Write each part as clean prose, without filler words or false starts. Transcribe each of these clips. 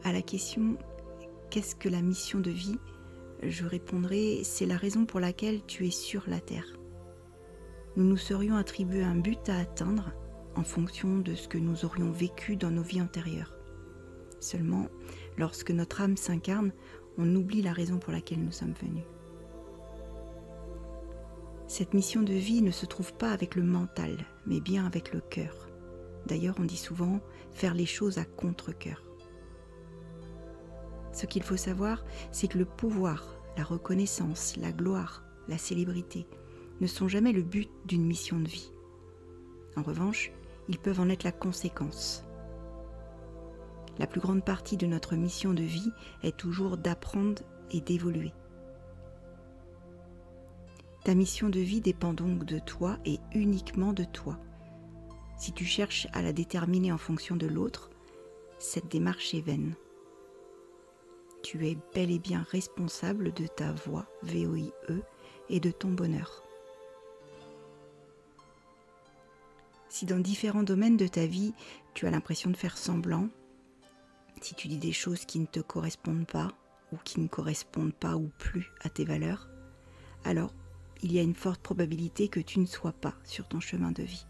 À la question « Qu'est-ce que la mission de vie ?» je répondrai « C'est la raison pour laquelle tu es sur la terre. » Nous nous serions attribué un but à atteindre en fonction de ce que nous aurions vécu dans nos vies antérieures. Seulement, lorsque notre âme s'incarne, on oublie la raison pour laquelle nous sommes venus. Cette mission de vie ne se trouve pas avec le mental, mais bien avec le cœur. D'ailleurs, on dit souvent « faire les choses à contre-cœur ». Ce qu'il faut savoir, c'est que le pouvoir, la reconnaissance, la gloire, la célébrité ne sont jamais le but d'une mission de vie. En revanche, ils peuvent en être la conséquence. La plus grande partie de notre mission de vie est toujours d'apprendre et d'évoluer. Ta mission de vie dépend donc de toi et uniquement de toi. Si tu cherches à la déterminer en fonction de l'autre, cette démarche est vaine. Tu es bel et bien responsable de ta voie, VOIE, et de ton bonheur. Si dans différents domaines de ta vie, tu as l'impression de faire semblant, si tu dis des choses qui ne te correspondent pas, ou qui ne correspondent pas ou plus à tes valeurs, alors il y a une forte probabilité que tu ne sois pas sur ton chemin de vie.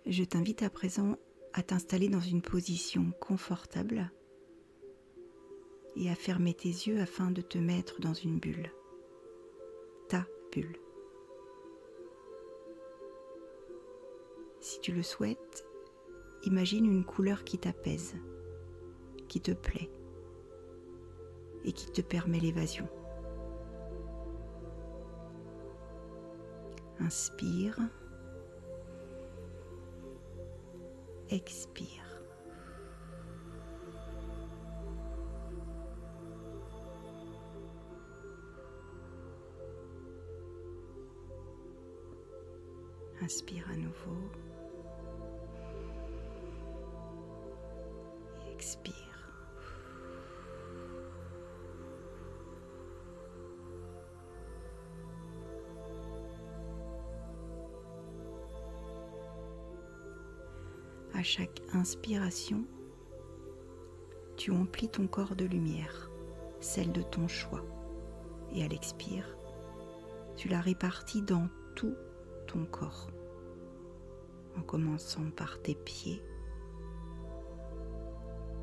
Je t'invite à présent à t'installer dans une position confortable et à fermer tes yeux afin de te mettre dans une bulle, ta bulle. Si tu le souhaites, imagine une couleur qui t'apaise, qui te plaît et qui te permet l'évasion. Inspire. Expire. Inspire à nouveau. Expire. À chaque inspiration, tu emplis ton corps de lumière, celle de ton choix. Et à l'expire, tu la répartis dans tout ton corps, en commençant par tes pieds,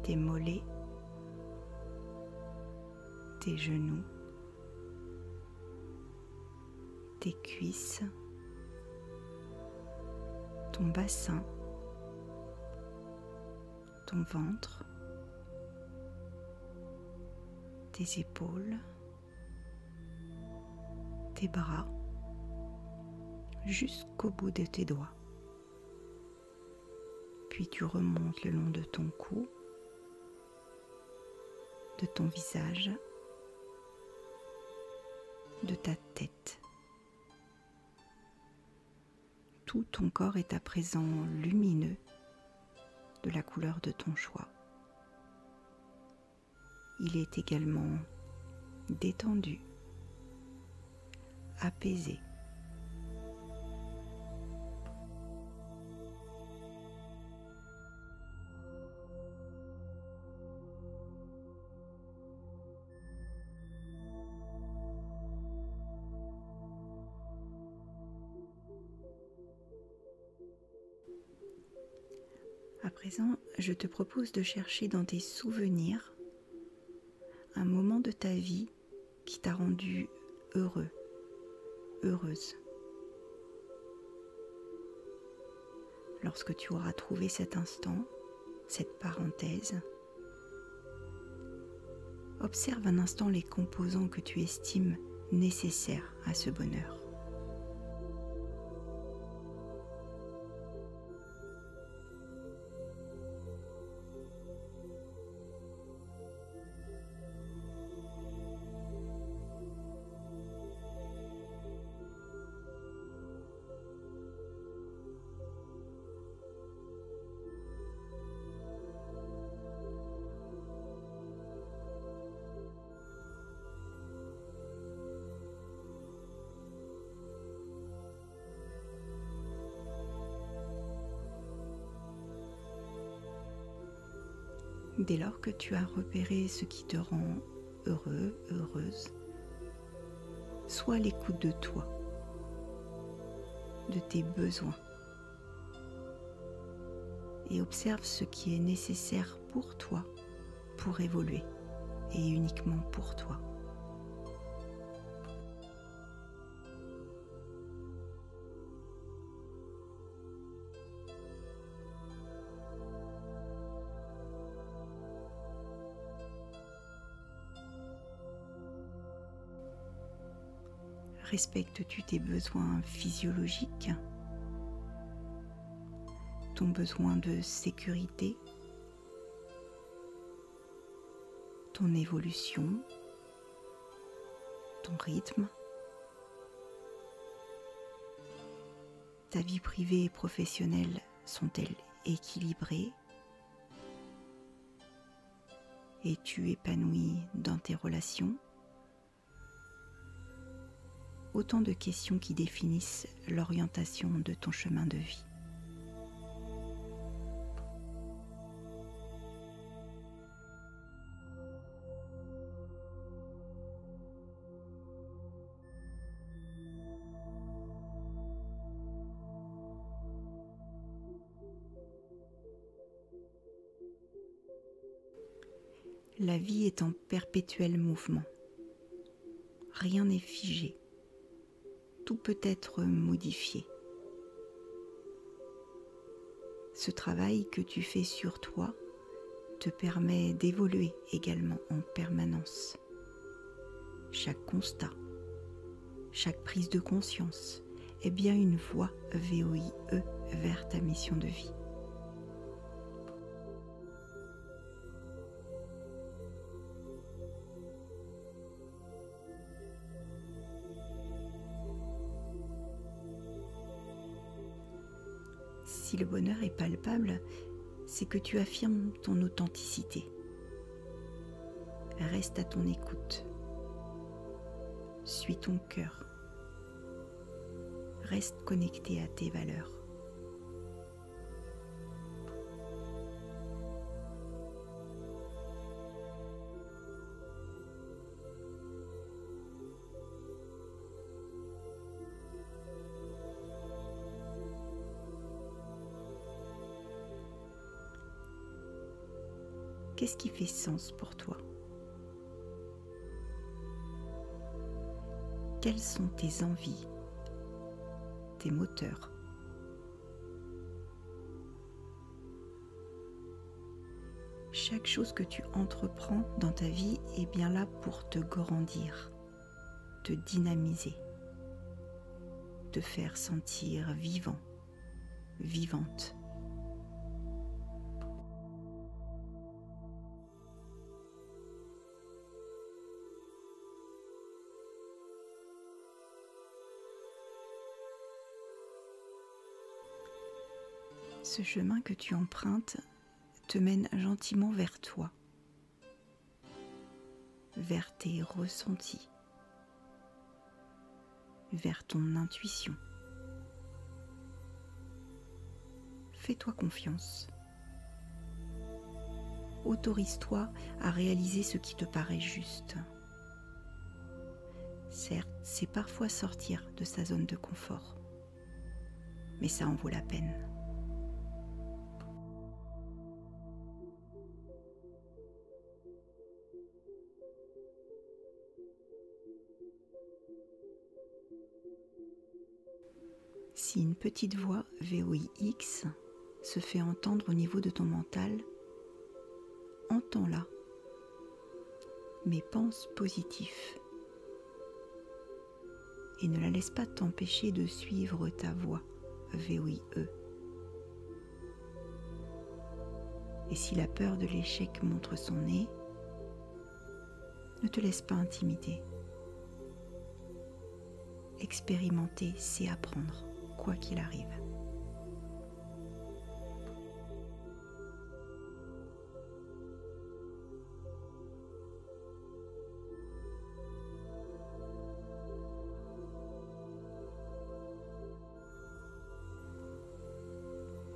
tes mollets, tes genoux, tes cuisses, ton bassin, ton ventre, tes épaules, tes bras, jusqu'au bout de tes doigts. Puis tu remontes le long de ton cou, de ton visage, de ta tête. Tout ton corps est à présent lumineux, de la couleur de ton choix. Il est également détendu, apaisé. À présent, présent, je te propose de chercher dans tes souvenirs un moment de ta vie qui t'a rendu heureux, heureuse. Lorsque tu auras trouvé cet instant, cette parenthèse, observe un instant les composants que tu estimes nécessaires à ce bonheur. Dès lors que tu as repéré ce qui te rend heureux, heureuse, sois à l'écoute de toi, de tes besoins, et observe ce qui est nécessaire pour toi pour évoluer, et uniquement pour toi. Respectes-tu tes besoins physiologiques, ton besoin de sécurité, ton évolution, ton rythme, ta vie privée et professionnelle sont-elles équilibrées? Es-tu épanoui dans tes relations? Autant de questions qui définissent l'orientation de ton chemin de vie. La vie est en perpétuel mouvement. Rien n'est figé. Tout peut être modifié. Ce travail que tu fais sur toi te permet d'évoluer également en permanence. Chaque constat, chaque prise de conscience est bien une voie VOIE vers ta mission de vie. Si le bonheur est palpable, c'est que tu affirmes ton authenticité. Reste à ton écoute. Suis ton cœur. Reste connecté à tes valeurs. Qu'est-ce qui fait sens pour toi? Quelles sont tes envies, tes moteurs? Chaque chose que tu entreprends dans ta vie est bien là pour te grandir, te dynamiser, te faire sentir vivant, vivante. Ce chemin que tu empruntes te mène gentiment vers toi, vers tes ressentis, vers ton intuition. Fais-toi confiance. Autorise-toi à réaliser ce qui te paraît juste. Certes, c'est parfois sortir de sa zone de confort, mais ça en vaut la peine. Si une petite voix VOIX se fait entendre au niveau de ton mental, entends-la, mais pense positif et ne la laisse pas t'empêcher de suivre ta voix VOIE. Et si la peur de l'échec montre son nez, ne te laisse pas intimider. Expérimenter, c'est apprendre, quoi qu'il arrive.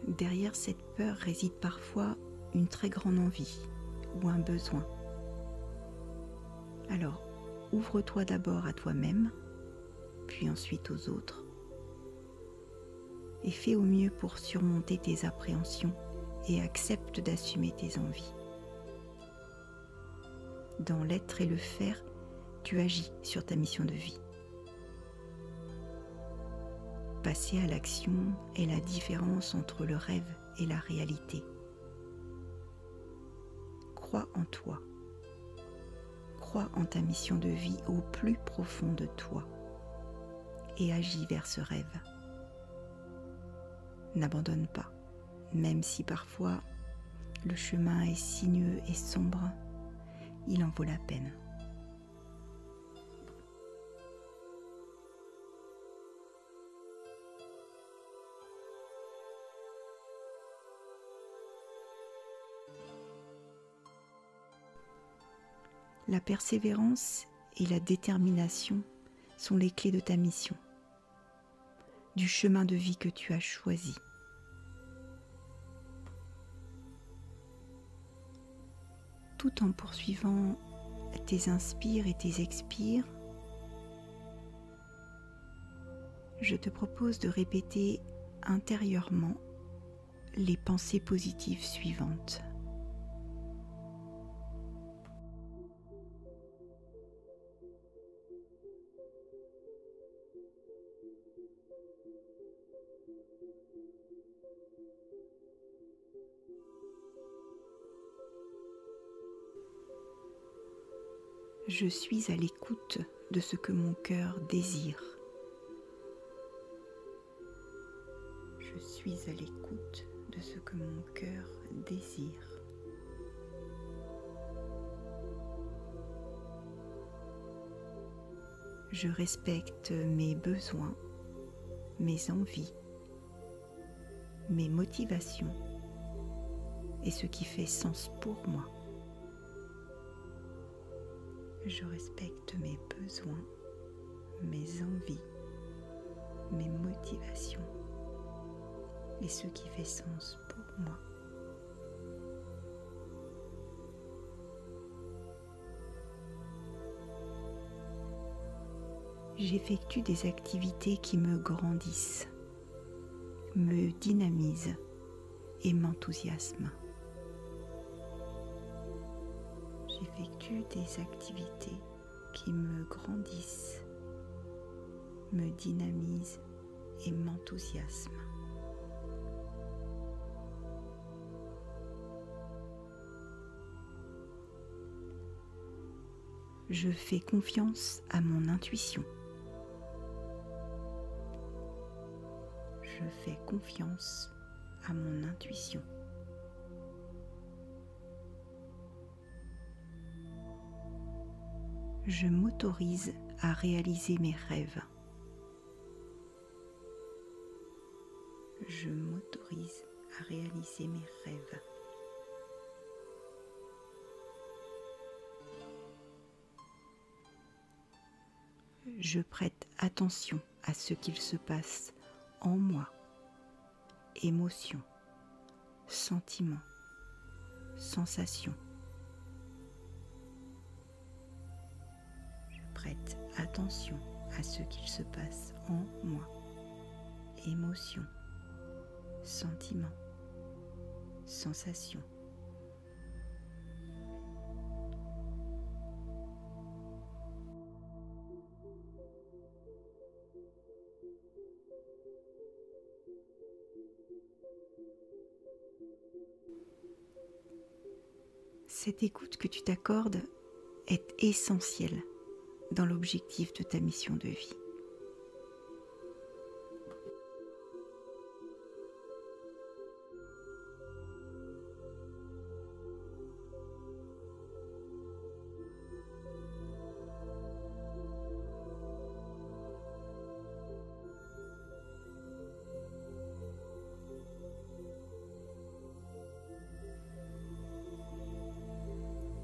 Derrière cette peur réside parfois une très grande envie ou un besoin. Alors, ouvre-toi d'abord à toi-même, puis ensuite aux autres, et fais au mieux pour surmonter tes appréhensions et accepte d'assumer tes envies. Dans l'être et le faire, tu agis sur ta mission de vie. Passer à l'action est la différence entre le rêve et la réalité. Crois en toi. Crois en ta mission de vie au plus profond de toi et agis vers ce rêve. N'abandonne pas, même si parfois le chemin est sinueux et sombre, il en vaut la peine. La persévérance et la détermination sont les clés de ta mission, du chemin de vie que tu as choisi. Tout en poursuivant tes inspires et tes expires, je te propose de répéter intérieurement les pensées positives suivantes. Je suis à l'écoute de ce que mon cœur désire. Je suis à l'écoute de ce que mon cœur désire. Je respecte mes besoins, mes envies, mes motivations et ce qui fait sens pour moi. Je respecte mes besoins, mes envies, mes motivations et ce qui fait sens pour moi. J'effectue des activités qui me grandissent, me dynamisent et m'enthousiasment. J'effectue des activités qui me grandissent, me dynamisent et m'enthousiasment. Je fais confiance à mon intuition. Je fais confiance à mon intuition. Je m'autorise à réaliser mes rêves. Je m'autorise à réaliser mes rêves. Je prête attention à ce qu'il se passe en moi. Émotions, sentiments, sensations. Je prête attention à ce qu'il se passe en moi. Émotions, sentiments, sensations. Cette écoute que tu t'accordes est essentielle dans l'objectif de ta mission de vie.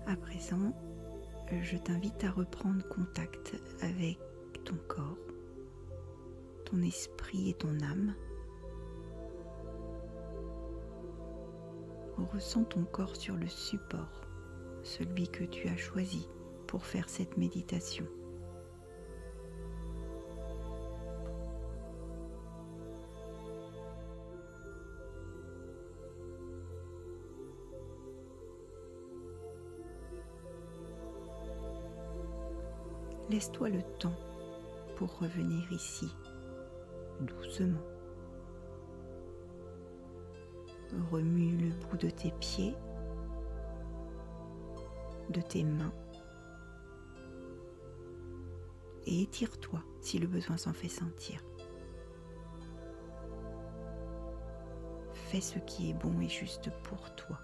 À présent, je t'invite à reprendre contact avec ton corps, ton esprit et ton âme. Ressens ton corps sur le support, celui que tu as choisi pour faire cette méditation. Laisse-toi le temps pour revenir ici, doucement. Remue le bout de tes pieds, de tes mains et étire-toi si le besoin s'en fait sentir. Fais ce qui est bon et juste pour toi.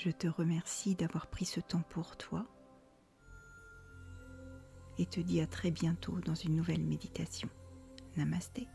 Je te remercie d'avoir pris ce temps pour toi et te dis à très bientôt dans une nouvelle méditation. Namasté.